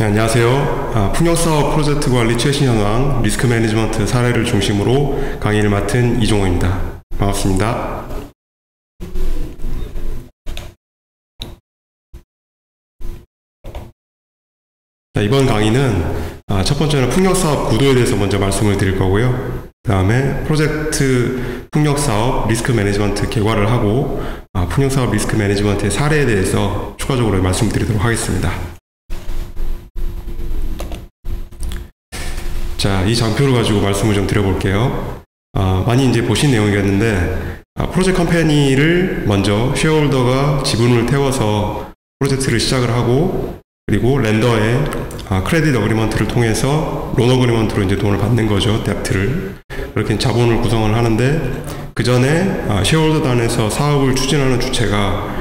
네, 안녕하세요. 풍력사업 프로젝트 관리 최신 현황 리스크 매니지먼트 사례를 중심으로 강의를 맡은 이종호입니다. 반갑습니다. 자, 이번 강의는 첫 번째는 풍력사업 구도에 대해서 먼저 말씀을 드릴 거고요. 그 다음에 프로젝트 풍력사업 리스크 매니지먼트 개괄을 하고 풍력사업 리스크 매니지먼트의 사례에 대해서 추가적으로 말씀드리도록 하겠습니다. 자, 이 장표를 가지고 말씀을 좀 드려볼게요. 많이 이제 보신 내용이었는데, 프로젝트 컴퍼니를 먼저 쉐어홀더가 지분을 태워서 프로젝트를 시작을 하고, 그리고 렌더의 크레딧 어그리먼트를 통해서 론 어그리먼트로 이제 돈을 받는 거죠, 뎁트를. 그렇게 자본을 구성을 하는데, 그 전에 쉐어홀더단에서 사업을 추진하는 주체가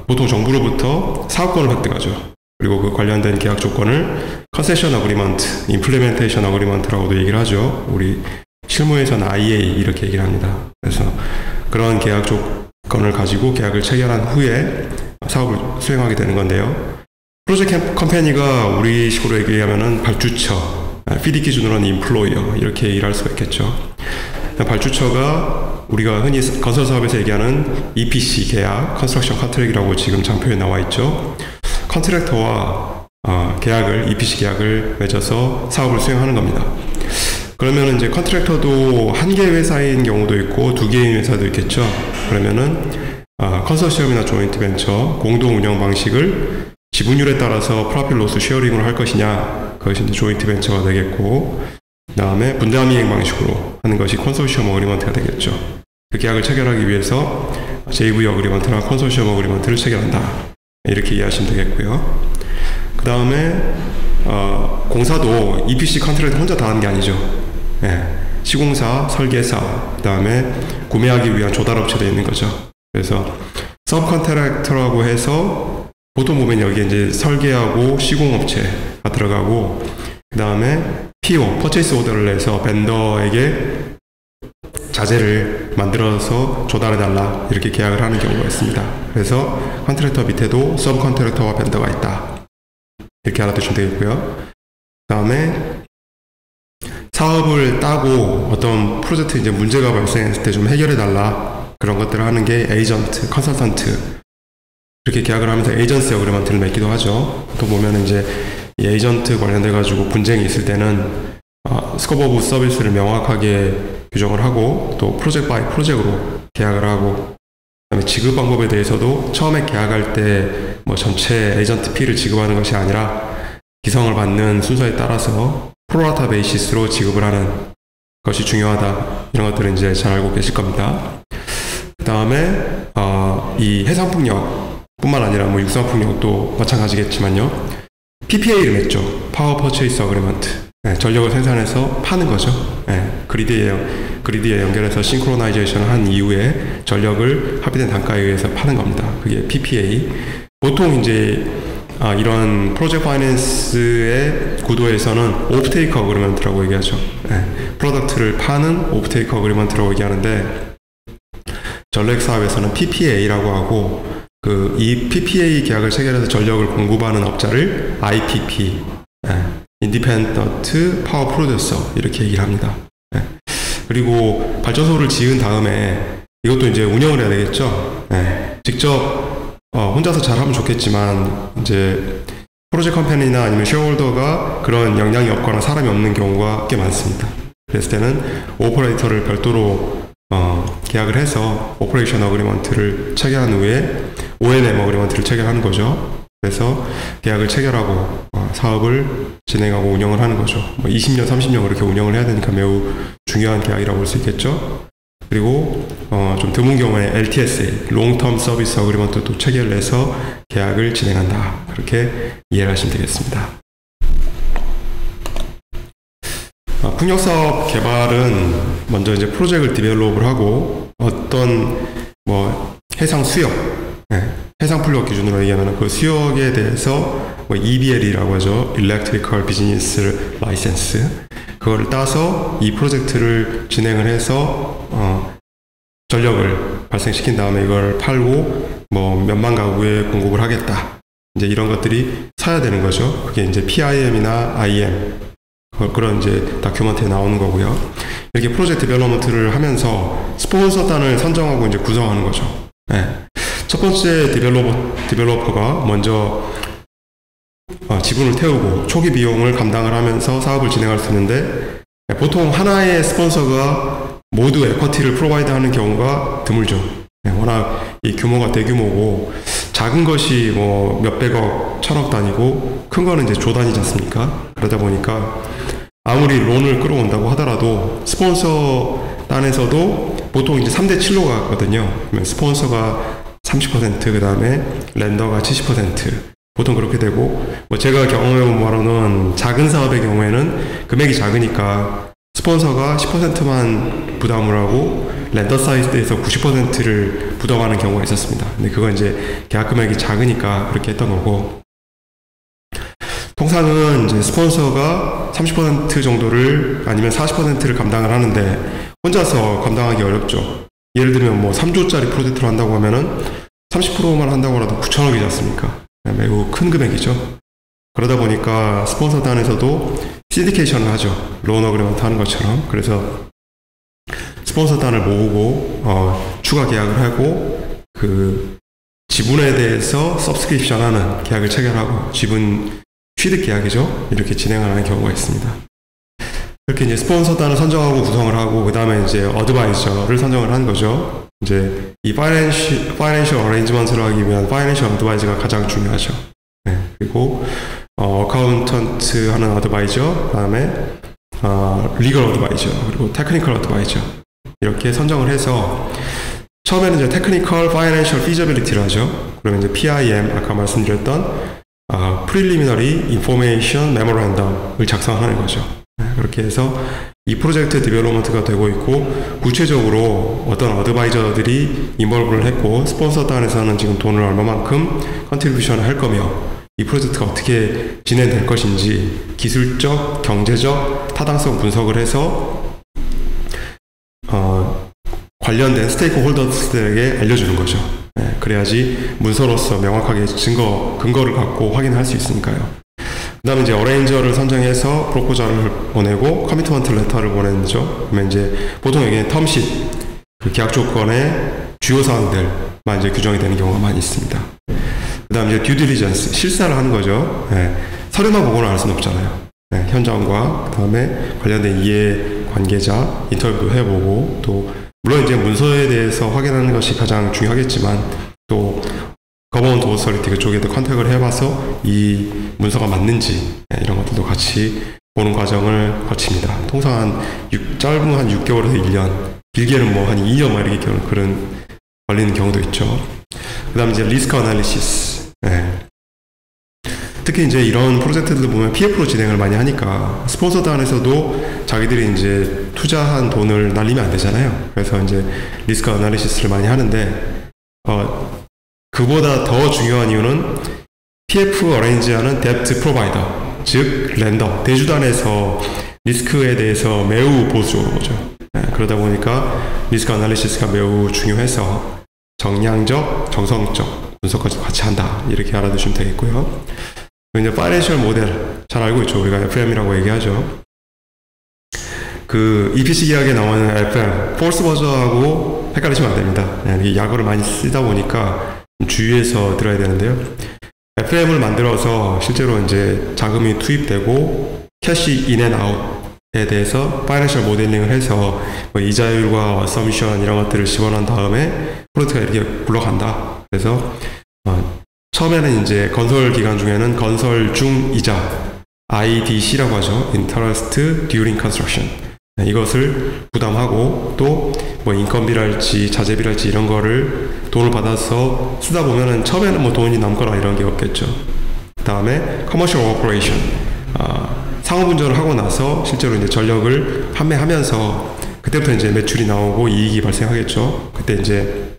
보통 정부로부터 사업권을 획득하죠. 그리고 그 관련된 계약 조건을 컨세션 어그리먼트, 임플리멘테이션 어그리먼트라고도 얘기를 하죠. 우리 실무에서는 IA 이렇게 얘기를 합니다. 그래서 그런 계약 조건을 가지고 계약을 체결한 후에 사업을 수행하게 되는 건데요. 프로젝트 컴퍼니가 우리식으로 얘기하면은 발주처, PD 기준으로는 임플로이어 이렇게 얘기를 할 수가 있겠죠. 발주처가 우리가 흔히 건설 사업에서 얘기하는 EPC 계약, 컨스트럭션 컨트랙이라고 지금 장표에 나와 있죠. 컨트랙터와 EPC 계약을 맺어서 사업을 수행하는 겁니다. 그러면 이제 컨트랙터도 한 개의 회사인 경우도 있고 두 개의 회사도 있겠죠. 그러면은 컨소시엄이나 조인트 벤처 공동 운영 방식을 지분율에 따라서 프로필 로스 쉐어링으로 할 것이냐, 그것이 이제 조인트 벤처가 되겠고, 그 다음에 분담이행 방식으로 하는 것이 컨소시엄 어그리먼트가 되겠죠. 그 계약을 체결하기 위해서 JV 어그리먼트나 컨소시엄 어그리먼트를 체결한다. 이렇게 이해하시면 되겠고요. 그 다음에 공사도 EPC 컨트랙트 혼자 다 하는 게 아니죠. 시공사, 설계사, 그 다음에 구매하기 위한 조달업체도 있는 거죠. 그래서 서브 컨트랙터라고 해서 보통 보면 여기에 이제 설계하고 시공업체가 들어가고, 그 다음에 PO, 퍼체이스 오더를 내서 벤더에게 자재를 만들어서 조달해달라 이렇게 계약을 하는 경우가 있습니다. 그래서 컨트랙터 밑에도 서브 컨트랙터와 벤더가 있다. 이렇게 알아두시면 되겠고요. 그 다음에 사업을 따고 어떤 프로젝트 이제 문제가 발생했을 때 좀 해결해달라 그런 것들을 하는 게 에이전트, 컨설턴트 이렇게 계약을 하면서 에이전시 어그리먼트를 맺기도 하죠. 또 보면 이제 이 에이전트 관련돼 가지고 분쟁이 있을 때는 스코프 오브 서비스를 명확하게 규정을 하고 또 프로젝트 바이 프로젝트로 계약을 하고, 그다음에 지급 방법에 대해서도 처음에 계약할 때 뭐 전체 에이전트 피를 지급하는 것이 아니라 기성을 받는 순서에 따라서 프로라타 베이시스로 지급을 하는 것이 중요하다. 이런 것들은 이제 잘 알고 계실 겁니다. 그 다음에 이 해상풍력 뿐만 아니라 뭐 육상풍력도 마찬가지겠지만요. PPA를 맺죠. 파워 퍼체이스 어그리먼트. 전력을 생산해서 파는 거죠. 그리드에 연결해서 싱크로나이제이션을 한 이후에 전력을 합의된 단가에 의해서 파는 겁니다. 그게 PPA. 보통 이제 이런 프로젝트 파이낸스의 구도에서는 오프테이크 어그리먼트라고 얘기하죠. 프로덕트를 파는 오프테이크 어그리먼트라고 얘기하는데, 전력 사업에서는 PPA라고 하고, 이 PPA 계약을 체결해서 전력을 공급하는 업자를 IPP, 인디펜던트 파워 프로듀서 이렇게 얘기를 합니다. 그리고 발전소를 지은 다음에 이것도 이제 운영을 해야 되겠죠. 직접 혼자서 잘하면 좋겠지만 이제 프로젝트 컴퍼니나 아니면 쉐어홀더가 그런 역량이 없거나 사람이 없는 경우가 꽤 많습니다. 그랬을 때는 오퍼레이터를 별도로 계약을 해서 오퍼레이션 어그리먼트를 체결한 후에 O&M 어그리먼트를 체결하는 거죠. 그래서 계약을 체결하고 사업을 진행하고 운영을 하는 거죠. 20년, 30년 그렇게 운영을 해야 되니까 매우 중요한 계약이라고 볼 수 있겠죠. 그리고 좀 드문 경우에 LTSA, 롱텀 서비스 어그리먼트도 체결을 해서 계약을 진행한다. 그렇게 이해를 하시면 되겠습니다. 풍력사업 개발은 먼저 이제 프로젝트를 디벨롭을 하고 어떤 해상 수역, 해상 풍력 기준으로 얘기하면 그 수역에 대해서 EBL이라고 하죠. Electrical Business License. 그거를 따서 이 프로젝트를 진행을 해서 전력을 발생시킨 다음에 이걸 팔고 몇만 가구에 공급을 하겠다. 이제 이런 것들이 서야 되는 거죠. 그게 이제 PIM이나 IM 그런 이제 다큐멘터리에 나오는 거고요. 이렇게 프로젝트 디벨롭먼트를 하면서 스폰서단을 선정하고 이제 구성하는 거죠. 네. 첫 번째 디벨로퍼가 먼저 지분을 태우고 초기 비용을 감당을 하면서 사업을 진행할 수 있는데, 보통 하나의 스폰서가 모두 에쿼티를 프로바이드 하는 경우가 드물죠. 워낙 이 규모가 대규모고 작은 것이 뭐 몇백억, 천억 단위고 큰 거는 이제 조단위지 않습니까? 그러다 보니까 아무리 론을 끌어온다고 하더라도 스폰서 단에서도 보통 이제 3대 7로 가거든요. 그러면 스폰서가 30%, 그 다음에 렌더가 70%, 보통 그렇게 되고, 뭐 제가 경험해본 바로는 작은 사업의 경우에는 금액이 작으니까 스폰서가 10%만 부담을 하고 렌더 사이드에서 90%를 부담하는 경우가 있었습니다. 근데 그건 이제 계약 금액이 작으니까 그렇게 했던 거고, 통상은 이제 스폰서가 30% 정도를 아니면 40%를 감당을 하는데 혼자서 감당하기 어렵죠. 예를 들면 뭐 3조짜리 프로젝트를 한다고 하면은 30%만 한다고 해도 9천억이지 않습니까? 매우 큰 금액이죠. 그러다 보니까 스폰서단에서도 신디케이션을 하죠. 론 어그리먼트 하는 것처럼. 그래서 스폰서단을 모으고 추가 계약을 하고 그 지분에 대해서 서브스크립션 하는 계약을 체결하고 지분 취득 계약이죠. 이렇게 진행을 하는 경우가 있습니다. 이렇게 이제 스폰서단을 선정하고 구성을 하고 그 다음에 이제 어드바이저를 선정을 하는 거죠. 이제 이 파이낸셜 어레인지먼트를 하기 위한 파이낸셜 어드바이저가 가장 중요하죠. 네. 그리고 어카운턴트 하는 어드바이저, 그 다음에 리걸 어드바이저, 그리고 테크니컬 어드바이저 이렇게 선정을 해서 처음에는 이제 테크니컬 파이낸셜 피저빌리티를 하죠. 그러면 이제 PIM 아까 말씀드렸던 Preliminary Information Memorandum을 작성하는 거죠. 네, 그렇게 해서 이 프로젝트 디벨롭먼트가 되고 있고 구체적으로 어떤 어드바이저들이 인볼브를 했고 스폰서단에서는 지금 돈을 얼마만큼 컨트리뷰션을 할 거며 이 프로젝트가 어떻게 진행될 것인지 기술적, 경제적 타당성 분석을 해서 관련된 스테이크 홀더들에게 알려주는 거죠. 네, 그래야지 문서로서 명확하게 근거를 갖고 확인할 수 있으니까요. 그 다음에 이제 어레인저를 선정해서 프로포저를 보내고 커미트먼트 레터를 보내는 거죠. 그러면 이제 보통 여기는 텀sheet, 그 계약 조건의 주요 사항들만 이제 규정이 되는 경우가 많이 있습니다. 그 다음에 이제 듀 딜리전스, 실사를 하는 거죠. 네, 서류만 보고는 알 수는 없잖아요. 네, 현장과 그 다음에 관련된 이해 관계자 인터뷰도 해보고 또 물론 이제 문서에 대해서 확인하는 것이 가장 중요하겠지만 또 거버넌트 오서리티 그쪽에도 컨택을 해봐서 이 문서가 맞는지 이런 것들도 같이 보는 과정을 거칩니다. 통상 짧으면 한 6개월에서 1년, 길게는 뭐 한 2년 이렇게 걸리는 경우도 있죠. 그 다음에 이제 리스크 어널리시스. 네. 특히 이제 이런 프로젝트들 보면 PF로 진행을 많이 하니까 스폰서단에서도 자기들이 이제 투자한 돈을 날리면 안 되잖아요. 그래서 이제 리스크 어널리시스를 많이 하는데 그보다 더 중요한 이유는 PF 어레인지하는 뎁트 프로바이더, 즉 렌더, 대주단에서 리스크에 대해서 매우 보수적으로죠. 네, 그러다 보니까 리스크 어널리시스가 매우 중요해서 정량적, 정성적 분석까지 같이 한다. 이렇게 알아두시면 되겠고요. 이제 파이낸셜 모델 잘 알고 있죠. 우리가 FM이라고 얘기하죠. 그 EPC 계약에 나오는 FM, 폴스 버저하고 헷갈리시면 안 됩니다. 네, 약어를 많이 쓰다 보니까 주의해서 들어야 되는데요. FM을 만들어서 실제로 이제 자금이 투입되고 캐시 인 앤 아웃에 대해서 파이낸셜 모델링을 해서 뭐 이자율과 어썸션 이런 것들을 집어넣은 다음에 프로젝트가 이렇게 굴러간다. 그래서 처음에는 이제 건설 기간 중에는 건설 중 이자 IDC라고 하죠. Interest During Construction. 이것을 부담하고 또 뭐 인건비랄지 자재비랄지 이런 거를 돈을 받아서 쓰다 보면은 처음에는 뭐 돈이 남거나 이런 게 없겠죠. 그 다음에 Commercial Operation. 상업 운전을 하고 나서 실제로 이제 전력을 판매하면서 그때부터 이제 매출이 나오고 이익이 발생하겠죠. 그때 이제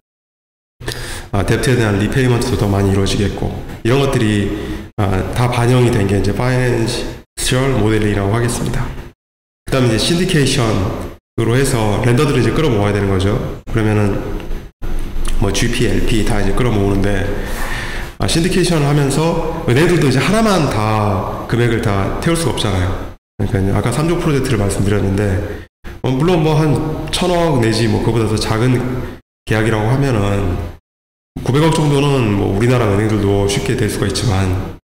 뎁트에 대한 리페이먼트도 더 많이 이루어지겠고 이런 것들이 다 반영이 된 게 이제 파이낸셜 모델링이라고 하겠습니다. 그 다음에 이제 신디케이션으로 해서 렌더들을 이제 끌어모아야 되는 거죠. 그러면은 뭐 GP, LP 다 이제 끌어모으는데 신디케이션을 하면서 은행들도 이제 하나만 다 금액을 다 태울 수가 없잖아요. 그러니까 아까 3조 프로젝트를 말씀드렸는데 물론 뭐 한 1,000억 내지 뭐 그보다 더 작은 계약이라고 하면은 900억 정도는 뭐 우리나라 은행들도 쉽게 될 수가 있지만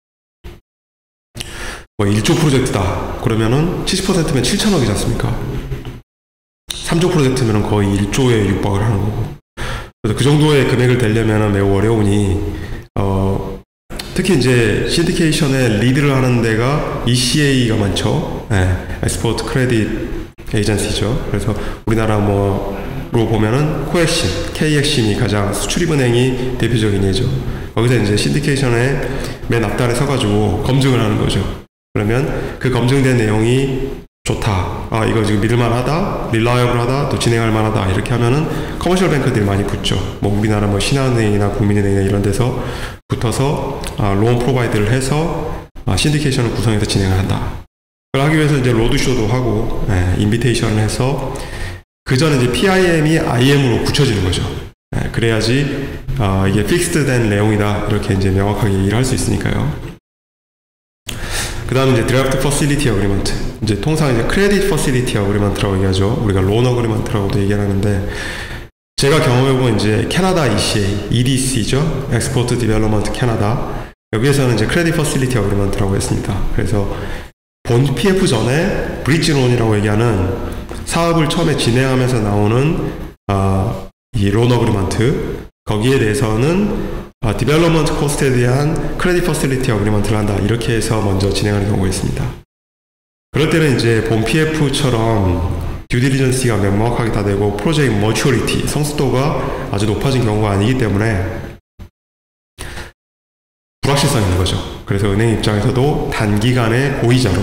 뭐 1조 프로젝트다 그러면은 70%면 7,000억이지 않습니까? 3조 프로젝트면 거의 1조에 육박을 하는 거고. 그래서 그 정도의 금액을 대려면 매우 어려우니 특히 이제 신디케이션에 리드를 하는 데가 ECA가 많죠. 엑스포트 크레딧 에이전시죠. 그래서 우리나라 뭐로 보면은 코엑심, K엑심이 가장 수출입은행이 대표적인 예죠. 거기서 이제 신디케이션에 맨 앞단에 서가지고 검증을 하는 거죠. 그러면 그 검증된 내용이 좋다. 이거 지금 믿을만하다, 릴라이어블하다, 또 진행할 만하다. 이렇게 하면은 커머셜 뱅크들이 많이 붙죠. 뭐 우리나라 뭐 신한은행이나 국민은행이나 이런 데서 붙어서 로언 프로바이드를 해서 신디케이션을 구성해서 진행을 한다. 그걸 하기 위해서 이제 로드쇼도 하고 인비테이션을 해서 그 전에 이제 PIM이 IM으로 굳혀지는 거죠. 그래야지 이게 픽스드된 내용이다 이렇게 이제 명확하게 얘기를 할 수 있으니까요. 그 다음에 이제 드래프트 퍼실리티 어그리먼트, 이제 통상 이제 크레딧 퍼실리티 어그리먼트라고 얘기하죠. 우리가 론 어그리먼트라고도 얘기하는데 제가 경험해본 이제 캐나다 ECA, EDC죠. 엑스포트 디벨롭먼트 캐나다. 여기에서는 이제 크레딧 퍼실리티 어그리먼트라고 했습니다. 그래서 본 PF 전에 브릿지 론이라고 얘기하는 사업을 처음에 진행하면서 나오는 이 론 어그리먼트, 거기에 대해서는 디벨롭먼트 코스트에 대한 크레딧 퍼실리티 어그리먼트를 한다. 이렇게 해서 먼저 진행하는 경우가 있습니다. 그럴 때는 이제 본 PF처럼 듀딜리전시가 명확하게 다 되고 프로젝트 머추어리티, 성숙도가 아주 높아진 경우가 아니기 때문에 불확실성이 있는 거죠. 그래서 은행 입장에서도 단기간에 고이자로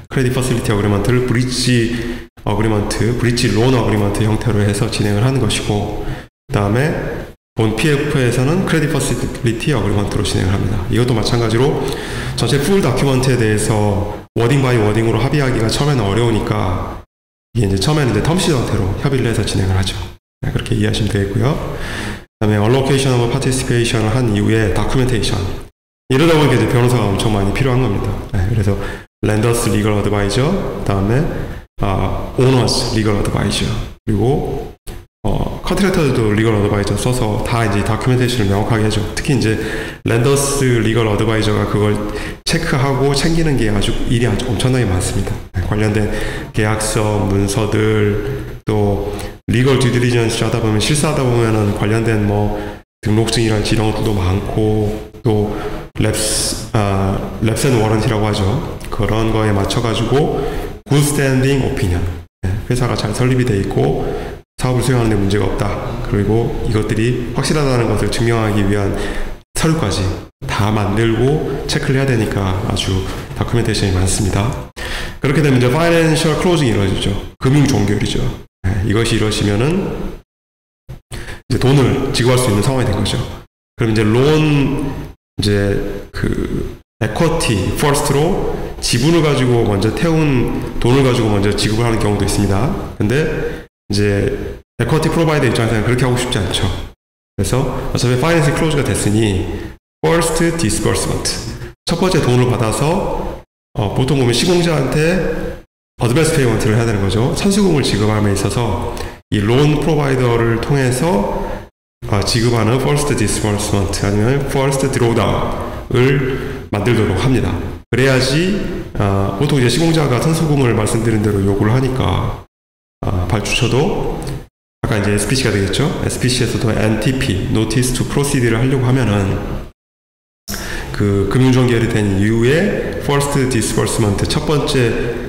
크레딧 퍼실리티 어그리먼트를 브릿지 어그리먼트, 브릿지 론 어그리먼트 형태로 해서 진행을 하는 것이고, 그 다음에 본 PF에서는 크레딧 퍼실리티 어그리먼트로 진행을 합니다. 이것도 마찬가지로 전체 풀 다큐먼트에 대해서 워딩 바이 워딩으로 합의하기가 처음에는 어려우니까 이게 이제 처음에는 이제 텀시트 형태로 협의를 해서 진행을 하죠. 그렇게 이해하시면 되겠고요. 그 다음에 allocation of participation을 한 이후에 다큐멘테이션. 이러다 보니까 이제 변호사가 엄청 많이 필요한 겁니다. 그래서 렌더스 리걸 어드바이저, 그 다음에 오너스 리걸 어드바이저, 그리고 컨트랙터들도 리걸 어드바이저 써서 다 이제 다큐멘테이션을 명확하게 해줘. 특히 이제 렌더스 리걸 어드바이저가 그걸 체크하고 챙기는 게 아주 일이 아주 엄청나게 많습니다. 관련된 계약서, 문서들, 또 리걸 듀딜리전스 하다 보면 실사하다 보면은 관련된 뭐 등록증이랄지 이런 것들도 많고, 또 랩스 앤 워런티라고 하죠. 그런 거에 맞춰가지고 굿 스탠딩 오피니언, 회사가 잘 설립이 돼 있고 사업을 수행하는 데 문제가 없다. 그리고 이것들이 확실하다는 것을 증명하기 위한 서류까지 다 만들고 체크를 해야 되니까 아주 다큐멘테이션이 많습니다. 그렇게 되면 이제 파이낸셜 클로징이 이루어지죠. 금융 종결이죠. 이것이 이루어지면은 이제 돈을 지급할 수 있는 상황이 된 거죠. 그럼 이제 론, 이제 그 에쿼티 퍼스트로 지분을 가지고 먼저 태운 돈을 가지고 먼저 지급을 하는 경우도 있습니다. 근데 이제 에쿼티 프로바이더 입장에서는 그렇게 하고 싶지 않죠. 그래서 어차피 파이낸셜 클로즈가 됐으니 first disbursement, 첫 번째 돈을 받아서 보통 보면 시공자한테 어드밴스 페이먼트를 해야 되는 거죠. 선수금을 지급함에 있어서 이 론 프로바이더를 통해서 지급하는 first disbursement 아니면 first drawdown을 만들도록 합니다. 그래야지 보통 이제 시공자가 선수금을 말씀드린 대로 요구를 하니까 발주처도 아까 이제 SPC가 되겠죠. SPC에서도 NTP, Notice to Proceed를 하려고 하면은 그 금융종결이 된 이후에 First Disbursement,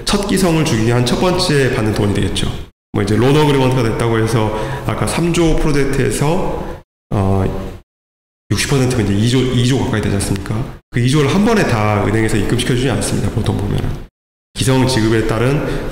첫 기성을 주기 위한 첫 번째 받는 돈이 되겠죠. 뭐 이제 론 어그리먼트가 됐다고 해서 아까 3조 프로젝트에서 60%면 이제 2조 가까이 되지 않습니까? 그 2조를 한 번에 다 은행에서 입금시켜주지 않습니다. 보통 보면은. 기성 지급에 따른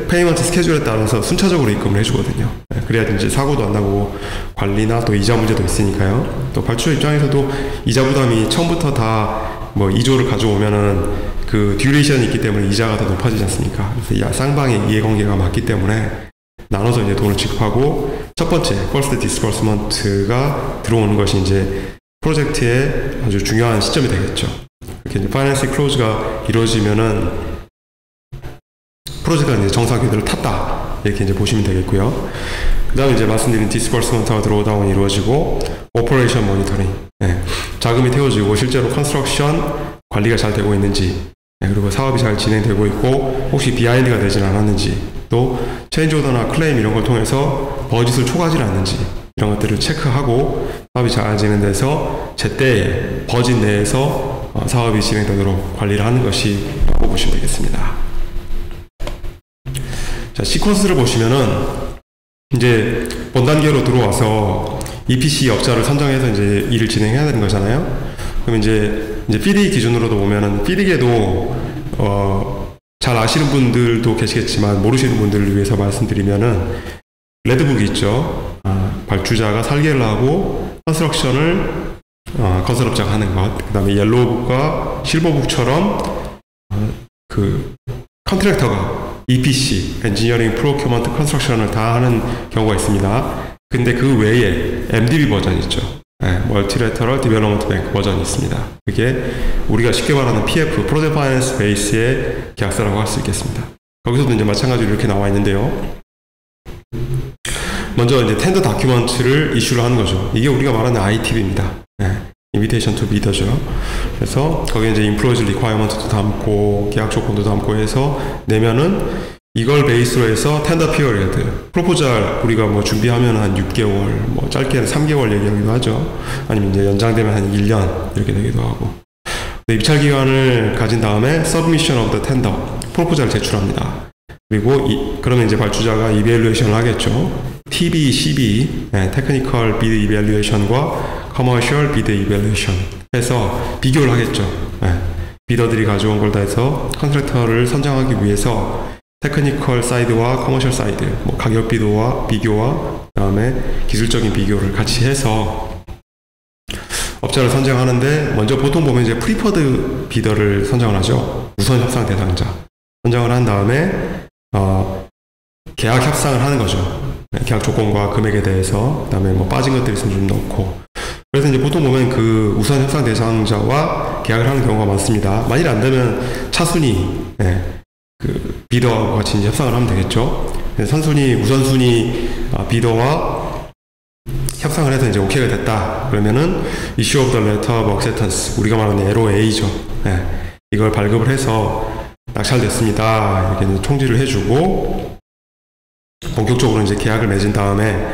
페이먼트 스케줄에 따라서 순차적으로 입금을 해주거든요. 그래야 이제 사고도 안 나고 관리나 또 이자 문제도 있으니까요. 또 발주처 입장에서도 이자 부담이 처음부터 다 뭐 2조를 가져오면은 그 듀레이션이 있기 때문에 이자가 더 높아지지 않습니까? 그래서 쌍방의 이해관계가 맞기 때문에 나눠서 이제 돈을 지급하고 첫 번째 퍼스트 디스버스먼트가 들어오는 것이 이제 프로젝트의 아주 중요한 시점이 되겠죠. 이렇게 이제 파이낸싱 클로즈가 이루어지면은 프로젝트가 이제 정상 궤도를 탔다, 이렇게 이제 보시면 되겠고요. 그 다음에 이제 말씀드린 디스버스먼트와 드로우다운이 이루어지고 오퍼레이션 모니터링, 자금이 태워지고 실제로 컨스트럭션 관리가 잘 되고 있는지, 그리고 사업이 잘 진행되고 있고 혹시 비하인드가 되진 않았는지, 또 체인지 오더나 클레임 이런 걸 통해서 버짓을 초과하지 않는지, 이런 것들을 체크하고 사업이 잘 진행돼서 제때에 버짓 내에서 사업이 진행되도록 관리를 하는 것이라고 보시면 되겠습니다. 자, 시퀀스를 보시면은 이제 본 단계로 들어와서 EPC 업자를 선정해서 이제 일을 진행해야 되는 거잖아요. 그럼 이제 PD 기준으로도 보면은 PD계도 잘 아시는 분들도 계시겠지만 모르시는 분들을 위해서 말씀드리면은 레드북이 있죠. 발주자가 설계를 하고 컨스트럭션을 건설업자가 하는 것. 그 다음에 옐로우북과 실버북처럼 그 컨트랙터가 EPC, 엔지니어링, 프로큐먼트, 컨스트럭션을 다 하는 경우가 있습니다. 근데 그 외에 MDB 버전이 있죠. 멀티레터럴 디벨롭먼트 뱅크 버전이 있습니다. 그게 우리가 쉽게 말하는 PF, 프로젝트 파이낸스 베이스의 계약서라고 할 수 있겠습니다. 거기서도 이제 마찬가지로 이렇게 나와 있는데요. 먼저 이제 텐더 다큐먼트를 이슈를 하는 거죠. 이게 우리가 말하는 ITB입니다. 인비테이션 투 비더죠. 그래서 거기에 이제 인플로이즈 리콰이어먼트도 담고 계약 조건도 담고 해서 내면은 이걸 베이스로 해서 텐더 피어리어드, 프로포잘 우리가 뭐 준비하면 한 6개월, 뭐 짧게는 3개월 얘기하기도 하죠. 아니면 이제 연장되면 한 1년 이렇게 되기도 하고. 입찰 기간을 가진 다음에 서브미션 오브 더 텐더, 프로포잘을 제출합니다. 그리고 그러면 이제 발주자가 이밸류에이션을 하겠죠. TB, CB, 테크니컬 비드 이밸류에이션과 커머셜 비드 이밸류에이션 해서 비교를 하겠죠. 비더들이 가져온 걸 다 해서 컨트랙터를 선정하기 위해서 테크니컬 사이드와 커머셜 사이드, 뭐 가격 비교와 그다음에 기술적인 비교를 같이 해서 업자를 선정하는데, 먼저 보통 보면 이제 프리퍼드 비더를 선정을 하죠. 우선 협상 대상자 선정을 한 다음에 계약 협상을 하는 거죠. 계약 조건과 금액에 대해서, 그다음에 뭐 빠진 것들이 있으면 좀 넣고. 그래서 이제 보통 보면 그 우선 협상 대상자와 계약을 하는 경우가 많습니다. 만일 안 되면 차순위, 그 비더와 같이 이제 협상을 하면 되겠죠. 선순위, 우선순위 비더와 협상을 해서 이제 오케이가 됐다. 그러면은 issue of the letter of acceptance, 우리가 말하는 LOA죠. 이걸 발급을 해서 낙찰됐습니다, 이렇게 이제 총지를 해주고 본격적으로 이제 계약을 맺은 다음에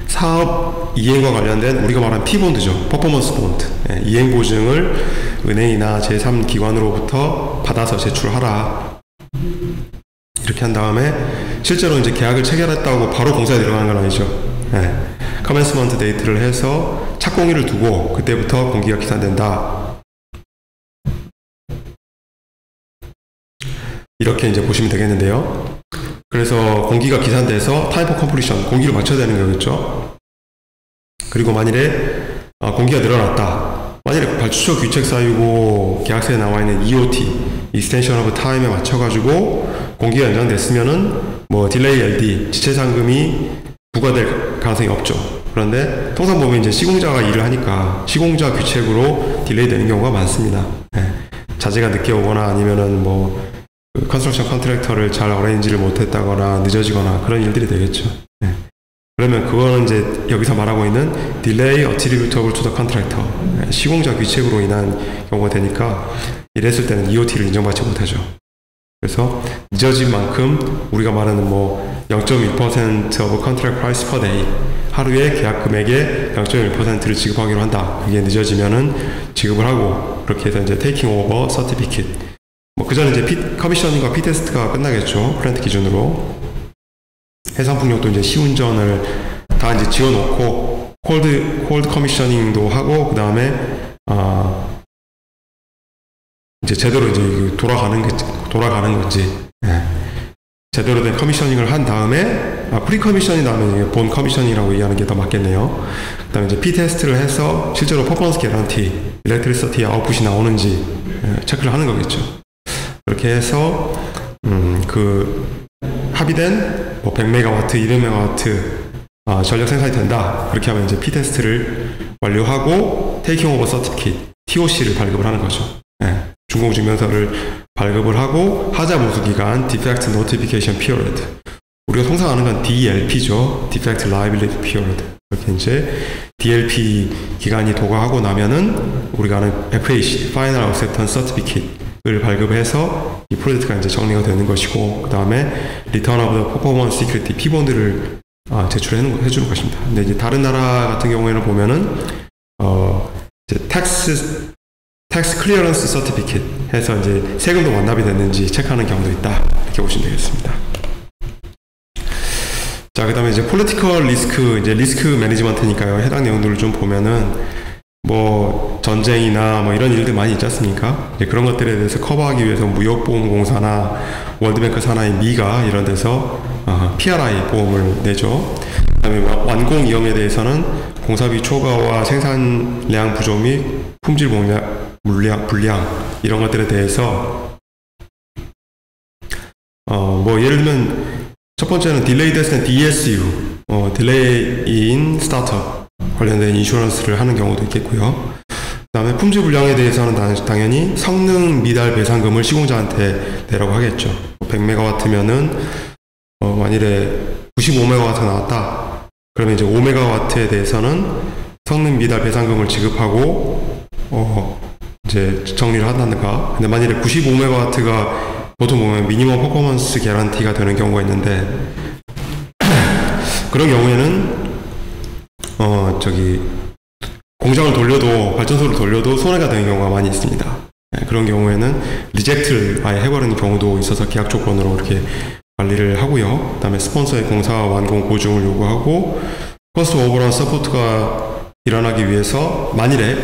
사업 이행과 관련된 우리가 말하는 T본드죠. 퍼포먼스 본드. 이행 보증을 은행이나 제3기관으로부터 받아서 제출하라. 이렇게 한 다음에 실제로 이제 계약을 체결했다고 바로 공사에 들어가는 건 아니죠. 커맨스먼트 데이트를 해서 착공일을 두고 그때부터 공기가 기산된다. 이렇게 이제 보시면 되겠는데요. 그래서 공기가 기산돼서 타임 포 컴플리션, 공기를 맞춰야 되는 거겠죠. 그리고 만일에 공기가 늘어났다. 만일에 발주처 귀책 사유고 계약서에 나와 있는 EOT, Extension of Time에 맞춰가지고 공기가 연장됐으면은 뭐 딜레이 LD, 지체상금이 부과될 가능성이 없죠. 그런데 통상 보면 이제 시공자가 일을 하니까 시공자 귀책으로 딜레이 되는 경우가 많습니다. 자재가 늦게 오거나 아니면은 뭐 컨스트럭션 컨트랙터를 잘 어레인지를 못했다거나 늦어지거나 그런 일들이 되겠죠. 그러면 그거는 이제 여기서 말하고 있는 delay attributable to the contractor, 시공자 귀책으로 인한 경우가 되니까 이랬을 때는 EOT를 인정받지 못하죠. 그래서 늦어진 만큼 우리가 말하는 뭐 0.1% of contract price per day, 하루에 계약 금액의 0.1%를 지급하기로 한다. 그게 늦어지면은 지급을 하고, 그렇게 해서 이제 taking over certificate, 뭐 그 전에 이제 커미셔닝과 피테스트가 끝나겠죠. 플랜트 기준으로. 해상풍력도 이제 시운전을 다 이제 지어놓고 콜드 커미셔닝도 하고, 그 다음에 이제 제대로 이제 돌아가는 건지, 제대로 된 커미셔닝을 한 다음에 프리 커미셔닝 다음에 본 커미셔닝이라고 얘기하는 게 더 맞겠네요. 그 다음에 이제 피테스트를 해서 실제로 퍼포먼스 개런티, 일렉트리시티 아웃풋이 나오는지 체크를 하는 거겠죠. 그렇게 해서 그 합의된 뭐 100메가와트, 200메가와트 전력 생산이 된다. 그렇게 하면 이제 피테스트를 완료하고 Taking Over Certificate, TOC를 발급을 하는 거죠. 준공증명서를 발급을 하고 하자 보수 기간, Defect Notification Period. 우리가 통상 아는 건 DLP죠. Defect Liability Period. 이렇게 이제 DLP 기간이 도과하고 나면은 우리가 아는 FAC, Final Acceptance Certificate를 발급해서 이 프로젝트가 이제 정리가 되는 것이고, 그 다음에 Return of the Performance Security P본드를 제출해 주는 것입니다. 근데 이제 다른 나라 같은 경우에는 보면은 이제 Tax Clearance Certificate 해서 이제 세금도 완납이 됐는지 체크하는 경우도 있다. 이렇게 보시면 되겠습니다. 자, 그 다음에 이제 Political Risk, 이제 리스크 매니지먼트니까요. 해당 내용들을 좀 보면은 뭐 전쟁이나 뭐 이런 일들 많이 있지 않습니까? 이제 그런 것들에 대해서 커버하기 위해서 무역보험공사나 월드뱅크 산하의 미가 이런 데서 PRI 보험을 내죠. 그 다음에 완공 위험에 대해서는 공사비 초과와 생산량 부족 및 품질 불량 이런 것들에 대해서 뭐 예를 들면 첫 번째는 Delayed and DSU, Delay in Startup 관련된 인슈런스를 하는 경우도 있겠고요. 그 다음에 품질 불량에 대해서는 당연히 성능 미달 배상금을 시공자한테 내라고 하겠죠. 100MW면은 만일에 95MW 나왔다. 그러면 이제 5MW에 대해서는 성능 미달 배상금을 지급하고 이제 정리를 한다든가. 근데 만일에 95MW가 보통 보면 미니멈 퍼포먼스 개런티가 되는 경우가 있는데 그런 경우에는 공장을 돌려도 발전소를 돌려도 손해가 되는 경우가 많이 있습니다. 그런 경우에는 리젝트를 아예 해버리는 경우도 있어서 계약 조건으로 이렇게 관리를 하고요. 그 다음에 스폰서의 공사 완공 보증을 요구하고 코스트 오버런 서포트가 일어나기 위해서 만일에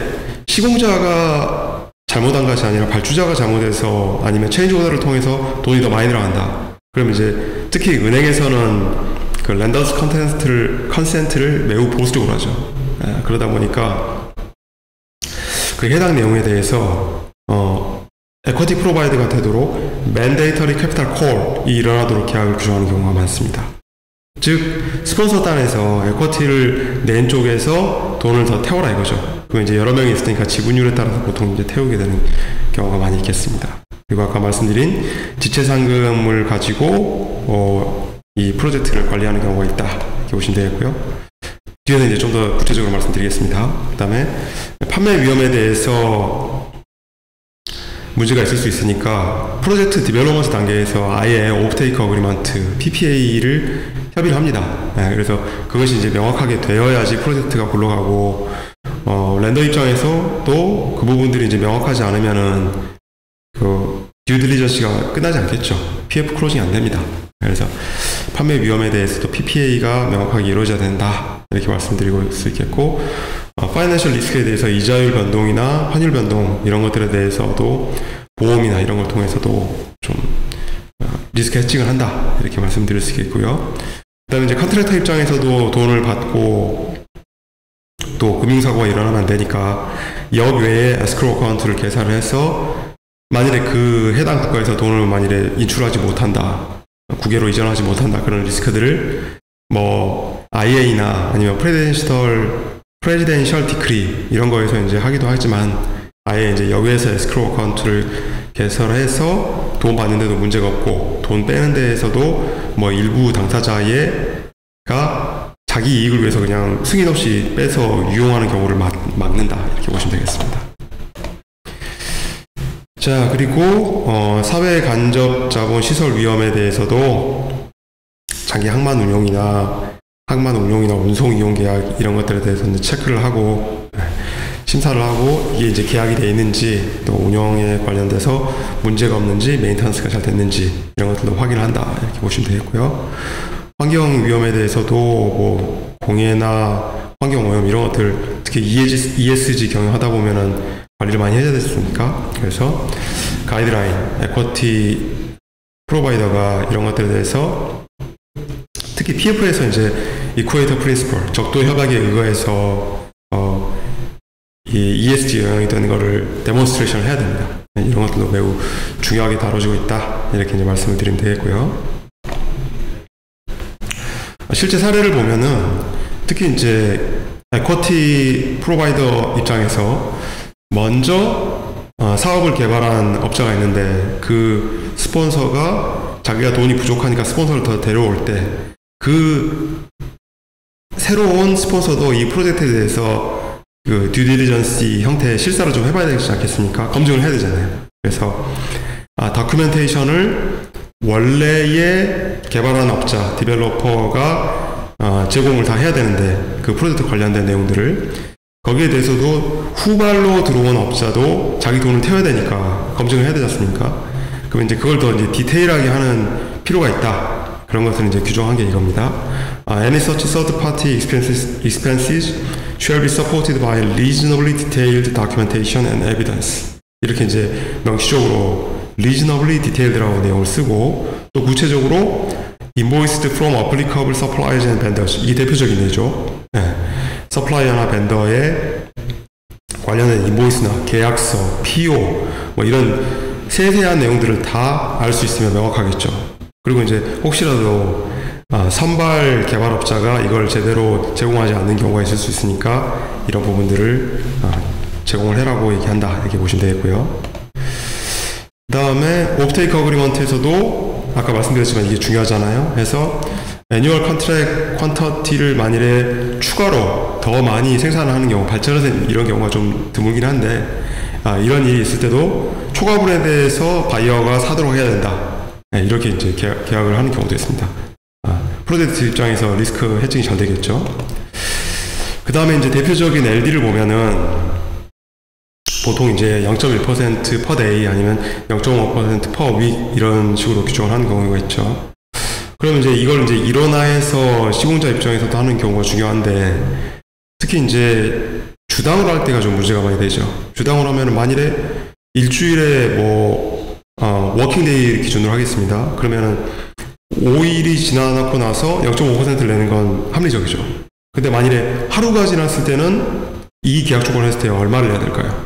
시공자가 잘못한 것이 아니라 발주자가 잘못해서 아니면 체인지 오더를 통해서 돈이 더 많이 들어간다. 그럼 이제 특히 은행에서는 그 렌더스 컨센트를 매우 보수적으로 하죠. 그러다 보니까 그 해당 내용에 대해서 에쿼티 프로바이더가 되도록 Mandatory Capital Call이 일어나도록 계약을 규정하는 경우가 많습니다. 즉 스폰서 단에서 에쿼티를 낸 쪽에서 돈을 더 태워라 이거죠. 그럼 이제 여러 명이 있으니까 지분율에 따라서 보통 이제 태우게 되는 경우가 많이 있겠습니다. 그리고 아까 말씀드린 지체 상금을 가지고 이 프로젝트를 관리하는 경우가 있다. 이렇게 보시면 되겠고요. 뒤에는 이제 좀 더 구체적으로 말씀드리겠습니다. 그 다음에 판매 위험에 대해서 문제가 있을 수 있으니까 프로젝트 디벨로먼트 단계에서 아예 오프테이크 어그리먼트 PPA를 협의를 합니다. 그래서 그것이 이제 명확하게 되어야지 프로젝트가 굴러가고 렌더 입장에서도 그 부분들이 이제 명확하지 않으면은 그 듀 딜리전스가 끝나지 않겠죠. PF 클로징이 안 됩니다. 그래서 판매 위험에 대해서도 PPA가 명확하게 이루어져야 된다. 이렇게 말씀드리고 수 있겠고, 파이낸셜 리스크에 대해서 이자율 변동이나 환율 변동 이런 것들에 대해서도 보험이나 이런 걸 통해서도 좀 리스크 해칭을 한다. 이렇게 말씀드릴 수 있겠고요. 그 다음에 이제 컨트랙터 입장에서도 돈을 받고 또 금융사고가 일어나면 안 되니까 역 외에 에스크로우 어카운트를 개설을 해서 만일에 그 해당 국가에서 돈을 만일에 인출하지 못한다, 국외로 이전하지 못한다, 그런 리스크들을 뭐 IA나 아니면 프레지덴셜 디크리 이런 거에서 이제 하기도 하지만 아예 이제 여기에서 에스크로우 어카운트를 개설해서 돈 받는데도 문제가 없고 돈 빼는 데에서도 뭐 일부 당사자가 자기 이익을 위해서 그냥 승인 없이 빼서 유용하는 경우를 막는다. 이렇게 보시면 되겠습니다. 자, 그리고 사회 간접 자본 시설 위험에 대해서도 장기 항만 운용이나 운송 이용 계약 이런 것들에 대해서 이제 체크를 하고 심사를 하고 이게 이제 계약이 돼 있는지 또 운영에 관련돼서 문제가 없는지 메인터넌스가 잘 됐는지 이런 것들도 확인을 한다. 이렇게 보시면 되겠고요. 환경 위험에 대해서도 뭐 공해나 환경 오염 이런 것들 특히 ESG 경영하다 보면은 관리를 많이 해야 됐으니까 그래서 가이드라인, 에쿼티 프로바이더가 이런 것들에 대해서 특히 PF에서 이제 이쿠에이터 프린시플 적도 협약에 의거해서 이 ESG 영향이 되는 거를 데몬스트레이션을 해야 됩니다. 이런 것들도 매우 중요하게 다뤄지고 있다. 이렇게 이제 말씀을 드리면 되겠고요. 실제 사례를 보면은 특히 이제 에쿼티 프로바이더 입장에서 먼저 사업을 개발한 업자가 있는데 그 스폰서가 자기가 돈이 부족하니까 스폰서를 더 데려올 때 그 새로운 스폰서도 이 프로젝트에 대해서 그 듀디리전시 형태의 실사를 좀 해봐야 되지 않겠습니까? 검증을 해야 되잖아요. 그래서 다큐멘테이션을 원래의 개발한 업자, 디벨로퍼가 제공을 다 해야 되는데 그 프로젝트 관련된 내용들을 거기에 대해서도 후발로 들어온 업자도 자기 돈을 태워야 되니까 검증을 해야 되지 않습니까? 그럼 이제 그걸 더 이제 디테일하게 하는 필요가 있다. 그런 것을 이제 규정한 게 이겁니다. Any such third-party expenses shall be supported by reasonably detailed documentation and evidence. 이렇게 이제 명시적으로 reasonably detailed라고 내용을 쓰고 또 구체적으로 invoiced from applicable suppliers and vendors. 이게 대표적인 예죠. 네. 서플라이어나 벤더의 관련된 인보이스나 계약서, PO 뭐 이런 세세한 내용들을 다 알 수 있으면 명확하겠죠. 그리고 이제 혹시라도 선발 개발업자가 이걸 제대로 제공하지 않는 경우가 있을 수 있으니까 이런 부분들을 제공을 해라고 얘기한다 이렇게 보시면 되겠고요. 그 다음에 옵테이크 어그리먼트에서도 아까 말씀드렸지만 이게 중요하잖아요. 해서 애뉴얼 컨트랙 퀀터티를 만일에 추가로 더 많이 생산을 하는 경우, 발전해서 이런 경우가 좀 드물긴 한데 이런 일이 있을 때도 초과분에 대해서 바이어가 사도록 해야 된다. 네, 이렇게 이제 계약을 하는 경우도 있습니다. 프로젝트 입장에서 리스크 해칭이 잘 되겠죠. 그 다음에 이제 대표적인 LD를 보면은 보통 이제 0.1% per day 아니면 0.5% per week 이런 식으로 규정을 하는 경우가 있죠. 그러면 이제 이걸 이제 일원화해서 시공자 입장에서도 하는 경우가 중요한데 특히 이제 주당으로 할 때가 좀 문제가 많이 되죠. 주당으로 하면은 만일에 일주일에 워킹데이 기준으로 하겠습니다. 그러면은 5일이 지나고 나서 0.5%를 내는 건 합리적이죠. 근데 만일에 하루가 지났을 때는 이 계약 조건을 했을 때 얼마를 내야 될까요?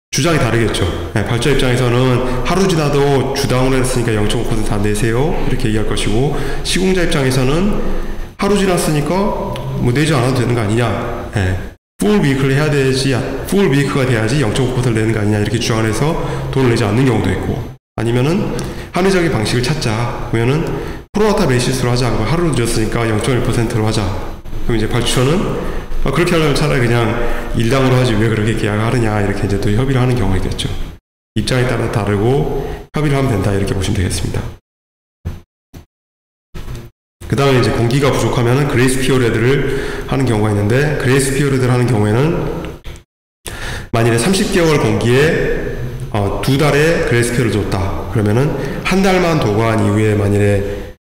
주장이 다르겠죠. 네, 발주자 입장에서는 하루 지나도 주당으로 했으니까 0.5% 안 내세요 이렇게 얘기할 것이고, 시공자 입장에서는 하루 지났으니까 뭐 내지 않아도 되는 거 아니냐, 네, 풀 위크를 해야 되지, 풀 위크가 돼야지 0.5%를 내는 거 아니냐 이렇게 주장을 해서 돈을 내지 않는 경우도 있고, 아니면은 합리적인 방식을 찾자 그러면은 프로라타 베이시스로 하자, 하루 늦었으니까 0.1%로 하자. 그럼 이제 발주처는 그렇게 하려면 차라리 그냥 일당으로 하지 왜 그렇게 계약을 하느냐 이렇게 이제 또 협의를 하는 경우가 있겠죠. 입장에 따라 다르고 협의를 하면 된다 이렇게 보시면 되겠습니다. 그 다음에 이제 공기가 부족하면 그레이스 피어리드를 하는 경우가 있는데, 그레이스 피어리드를 하는 경우에는 만일에 30개월 공기에 2달의 그레이스 피어를 줬다 그러면은 한 달만 도과한 이후에 만일에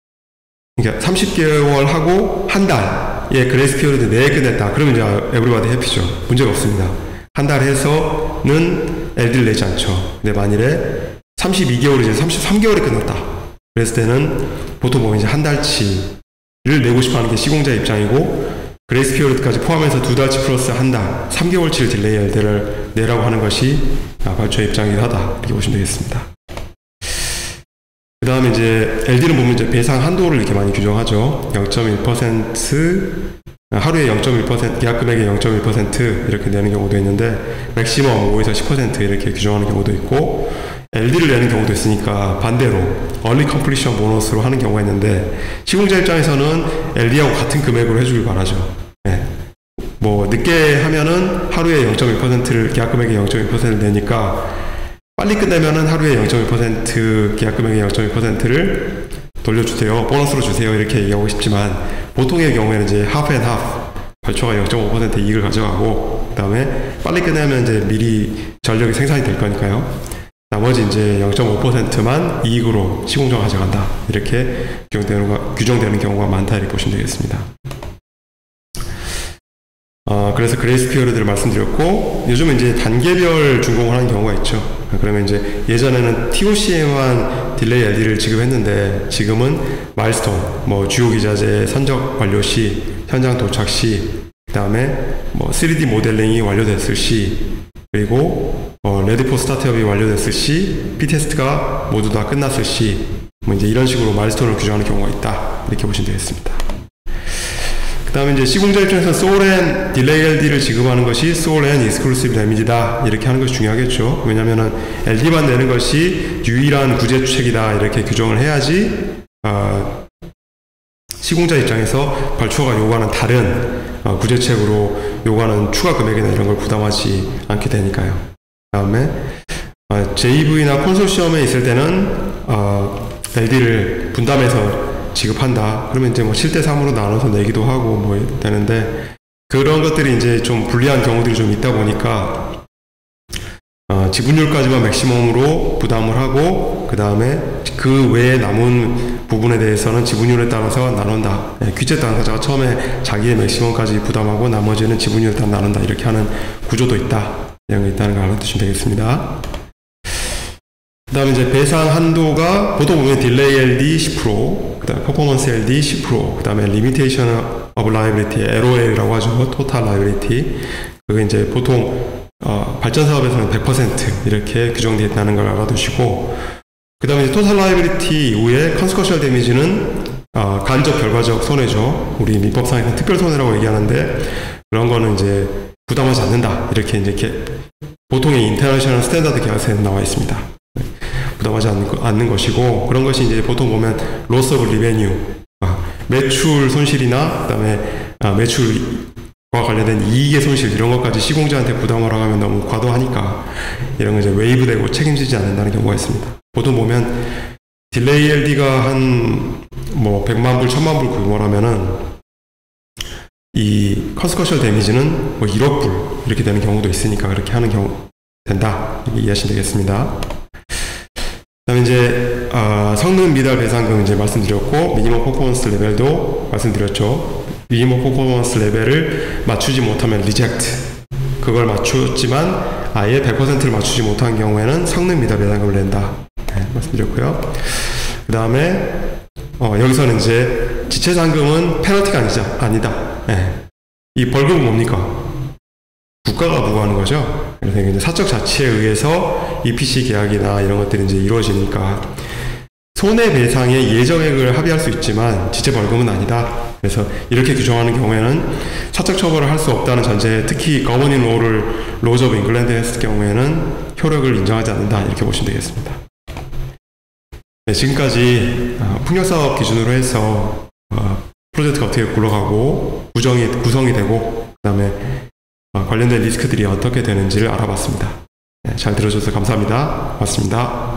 그러니까 30개월 하고 한 달에 그레이스 피어리드 내에 끝냈다 그러면 이제 에브리바디 해피죠. 문제가 없습니다. 한 달 해서는 LD를 내지 않죠. 근데 만일에 32개월이 이제 33개월이 끝났다 그랬을 때는 보통 보면 이제 한 달치를 내고 싶어 하는 게 시공자 입장이고, 그레이스 피어리드까지 포함해서 2달치 플러스 한 달, 3개월치를 딜레이 LD를 내라고 하는 것이 발주자 입장이기도 하다 이렇게 보시면 되겠습니다. 그 다음에 이제 LD를 보면 이제 배상 한도를 이렇게 많이 규정하죠. 0.1% 하루에 0.1% 계약 금액의 0.1% 이렇게 내는 경우도 있는데, 맥시멈 5에서 10% 이렇게 규정하는 경우도 있고, LD를 내는 경우도 있으니까 반대로 얼리 컴플리션 보너스로 하는 경우가 있는데, 시공자 입장에서는 LD하고 같은 금액으로 해주길 바라죠. 네. 뭐 늦게 하면은 하루에 0.1%를 계약 금액의 0.1%를 내니까 빨리 끝내면은 하루에 0.1% 계약 금액의 0.1%를 돌려주세요, 보너스로 주세요 이렇게 얘기하고 싶지만, 보통의 경우에는 이제 하프 앤 하프, 발주가 0.5% 이익을 가져가고 그 다음에 빨리 끝내면 이제 미리 전력이 생산이 될 거니까요. 나머지 이제 0.5%만 이익으로 시공자가 가져간다 이렇게 규정되는 경우가 많다 이렇게 보시면 되겠습니다. 그래서 그레이스 피어리드를 말씀드렸고, 요즘은 이제 단계별 준공을 하는 경우가 있죠. 그러면 이제 예전에는 TOC에만 딜레이 LD를 지급했는데, 지금은 마일스톤, 뭐 주요 기자재 선적 완료 시, 현장 도착 시, 그 다음에 뭐 3D 모델링이 완료됐을 시, 그리고 레디 포 스타트업이 완료됐을 시, P테스트가 모두 다 끝났을 시, 뭐 이제 이런 식으로 마일스톤을 규정하는 경우가 있다 이렇게 보시면 되겠습니다. 다음에 이제 시공자 입장에서 소울 앤 딜레이 LD를 지급하는 것이 소울 앤 익스클루시브 데미지다 이렇게 하는 것이 중요하겠죠. 왜냐면은 LD만 내는 것이 유일한 구제책이다 이렇게 규정을 해야지 시공자 입장에서 발주처가 요구하는 다른 구제책으로 요구하는 추가 금액이나 이런 걸 부담하지 않게 되니까요. 다음에 JV나 콘소시엄에 있을 때는 LD를 분담해서 지급한다. 그러면 이제 뭐 7대3으로 나눠서 내기도 하고 뭐 되는데 그런 것들이 이제 좀 불리한 경우들이 좀 있다 보니까 지분율까지만 맥시멈으로 부담을 하고 그 다음에 그 외에 남은 부분에 대해서는 지분율에 따라서 나눈다. 규제 당사자가 처음에 자기의 맥시멈까지 부담하고 나머지는 지분율에 따라 나눈다. 이렇게 하는 구조도 있다. 이런 게 있다는 걸 알아두시면 되겠습니다. 그 다음에 이제 배상 한도가 보통 보면 딜레이 LD 10%, 그 다음에 퍼포먼스 LD 10%, 그 다음에 리미테이션 오브 라이빌리티 LOL이라고 하죠. 토탈 라이빌리티. 그게 이제 보통 발전 사업에서는 100% 이렇게 규정되어 있다는 걸 알아두시고, 그 다음에 토탈 라이빌리티 이후에 컨스커셜 데미지는 간접 결과적 손해죠. 우리 민법상에서는 특별 손해라고 얘기하는데 그런 거는 이제 부담하지 않는다. 이렇게 이제 보통의 인터내셔널 스탠다드 계약서에 나와 있습니다. 부담하지 않는 것이고, 그런 것이 이제 보통 보면 로스 오브 리베뉴, 매출 손실이나 그다음에 매출과 관련된 이익의 손실 이런 것까지 시공자한테 부담을 하면 너무 과도하니까 이런 거 이제 웨이브되고 책임지지 않는다는 경우가 있습니다. 보통 보면 딜레이 LD가 한 뭐 100만 불, 1000만 불 규모라면은 이 컨스커셜 데미지는 뭐 1억 불 이렇게 되는 경우도 있으니까 그렇게 하는 경우 된다. 이렇게 이해하시면 되겠습니다. 그다음에 이제 성능 미달 배상금 이제 말씀드렸고, 미니멈 퍼포먼스 레벨도 말씀드렸죠. 미니멈 퍼포먼스 레벨을 맞추지 못하면 리젝트, 그걸 맞췄지만 아예 100%를 맞추지 못한 경우에는 성능 미달 배상금을 낸다. 네, 말씀드렸고요. 그 다음에 여기서는 이제 지체 잔금은 페널티가 아니다. 네. 이 벌금은 뭡니까? 국가가 부과하는 거죠. 그래서 이제 사적 자치에 의해서 EPC 계약이나 이런 것들이 이제 이루어지니까 손해배상의 예정액을 합의할 수 있지만 지체 벌금은 아니다. 그래서 이렇게 규정하는 경우에는 사적 처벌을 할 수 없다는 전제에, 특히 거버닝 로즈 오브 잉글랜드에 했을 경우에는 효력을 인정하지 않는다. 이렇게 보시면 되겠습니다. 네, 지금까지 풍력사업 기준으로 해서 프로젝트가 어떻게 굴러가고 구성이 되고 그 다음에 관련된 리스크들이 어떻게 되는지를 알아봤습니다. 네, 잘 들어주셔서 감사합니다. 고맙습니다.